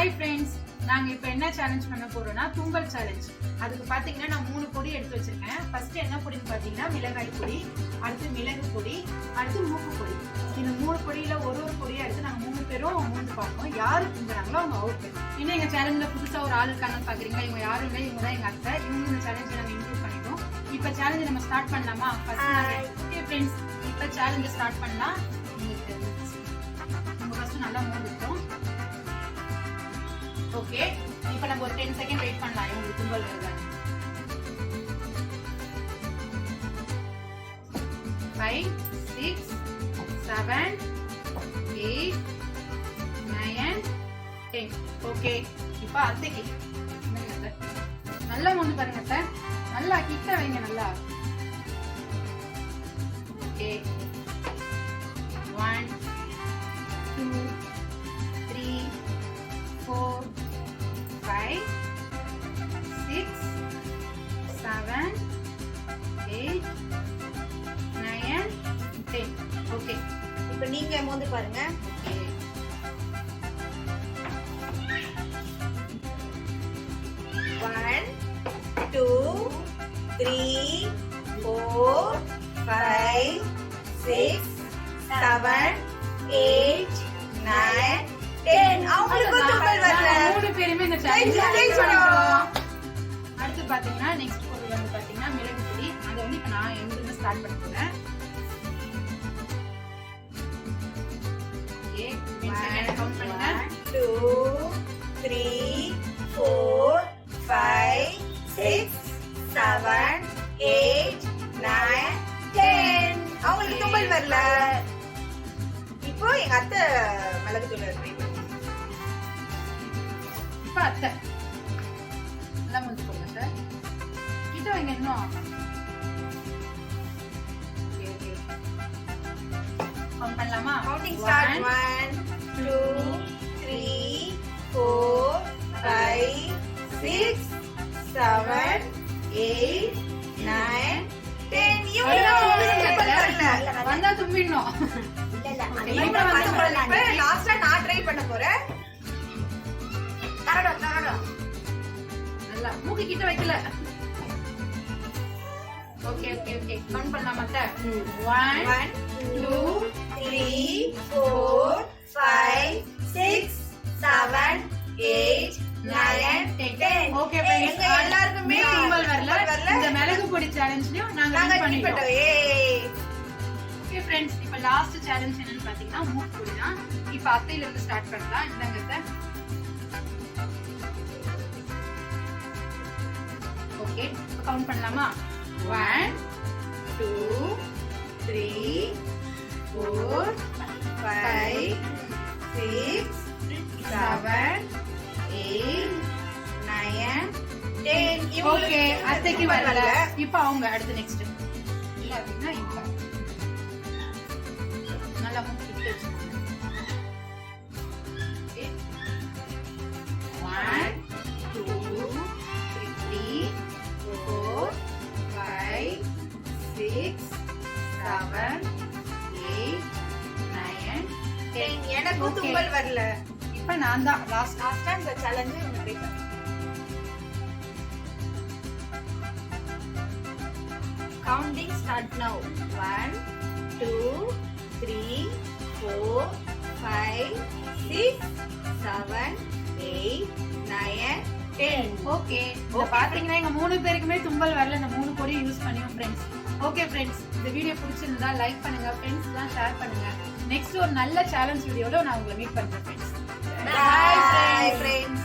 Hi friends, நாங்க இப்போ என்ன சேலஞ்ச் பண்ண போறோம்னா தும்பல் சேலஞ்ச். அதுக்கு பாத்தீங்கன்னா நான் 3 பொடி எடுத்து வச்சிருக்கேன். ஃபர்ஸ்ட் என்ன பொடின்னு பாத்தீங்கன்னா மிளகாய் பொடி, அடுத்து மிளகு பொடி, அடுத்து மூக்கு பொடி. இந்த 3 பொடியில ஒரு பொடியா எடுத்து நாங்க 3 பேரும் மூந்து பார்ப்போம். யாரு தும்புறாங்களோ அவங்க அவுட். இன்னும் எங்க சேலஞ்சில புதுசா ஒரு ஆள் இருக்காங்கன்னு பாக்குறீங்களா? இவங்க யாரும் இல்லை, இவங்க தான் எங்க அத்தை. இவங்க இந்த சேலஞ்சை நாங்க இன்க்ளூட் பண்ணிட்டோம். இப்போ சேலஞ்சை நம்ம ஸ்டார்ட் பண்ணலாமா? ஓகே ஃப்ரெண்ட்ஸ், இப்போ சேலஞ்சை ஸ்டார்ட் பண்ணலாம். நம்ம ஃபர்ஸ்ட் நல்லா மூந்துட்டோம். ஓகே, இப்போ நம்ம ஒரு 10 செகண்ட் வெயிட் பண்ணலாம். இவங்களுக்கு தும்பல் வருதா? 5 6 7 8 9 10. ஓகே, இப்போ அத்தைக்கு நல்லா மூந்து பாருங்க சார். நல்லா கிட்ட வைங்க. நல்லா ஓகே. 1 2 3 4 5 6 7 8 9 10. ஓகே, இப்போ நீங்க மோந்து பாருங்க. ஓகே, 1 2 3 4 5 6 7 8 9 10. அவங்களுக்கு தும்பல் வரல. 3 பேருமே இந்த சேலஞ்ச் பண்ணிட்டோம். அடுத்து பாத்தீங்கன்னா நெக்ஸ்ட் பொருள் வந்து பாத்தீங்கன்னா மிளகு பொடி. அதை வந்து இப்ப நான் எங்கிருந்து ஸ்டார்ட் பண்ண போறேன். ஓகே, கவுண்ட் பண்ணுங்க. 2 3 4 5 6 7 8 9 10. அவங்களுக்கு தும்பல் வரல. இப்போ எங்க அத்தை மிளகு தூள் ட்ரை பண்ணுங்க. இப்ப அத்தை நல்லா முடிச்சு போங்க சார். கிட்ட வைங்க இன்னும். ஓகே ஓகே, கவுண்ட் பண்ணலாமா? Counting start. 1 2 3 4 5 6 7 8 9 10. வந்தா தும்பிடணும். லாஸ்டா நான் ட்ரை பண்ண போறேன். நல்லா மூக்கு கிட்ட வைக்கல. ஓகே ஓகே ஓகே, கவுண்ட் பண்ணலாமா சார்? 1 2 3 4 5 6 7 8 9 10. ஓகே எங்க எல்லாருக்குமே தும்பல் வரல. இந்த மிளகு பொடி சேலஞ்ச்லயும் நாங்க வின் பண்ணிட்டோம். ஓகே ஃப்ரெண்ட்ஸ், இப்போ லாஸ்ட் சேலஞ்ச் என்னன்னு பாத்தீங்கன்னா மூக்கு பொடி தான். இப்போ அத்தையில இருந்து ஸ்டார்ட் பண்ணலாம். இந்தாங்க சார். ஓகே, இப்போ கவுண்ட் பண்ணலாமா? 1 2 3 4 5 6 7 8 9 10. ஓகே, அத்தைக்கு வரல. இப்போ அவங்க அடுத்து நெக்ஸ்ட் இல்ல அப்படின்னா இப்ப நல்லா மூக்கு கிட்ட வச்சுக்கோங்க. ஓகே, 1 2 3 4 5 6 7 8 9 10. எனக்கு தும்பல் வரல. இப்ப நான் தான் லாஸ்டா இந்த சேலஞ்ச் ட்ரை பண்ணேன். கவுண்டிங் ஸ்டார்ட் நவ. 1 2 3 4 5 6 7 8 9 10. ஓகே, இப்போ பாத்தீங்கன்னா எங்க 3 பேருக்குமே தும்பல் வரல. இந்த 3 பொடி யூஸ் பண்ணியோம் ஃப்ரெண்ட்ஸ். ஓகே ஃப்ரெண்ட்ஸ், இந்த வீடியோ பிடிச்சிருந்தா லைக் பண்ணுங்க, ஃப்ரெண்ட்ஸ்லாம் ஷேர் பண்ணுங்க. நெக்ஸ்ட் ஒரு நல்ல சேலஞ்ச் வீடியோல நான் உங்களை மீட் பண்றேன் ஃப்ரெண்ட்ஸ். Bye friends.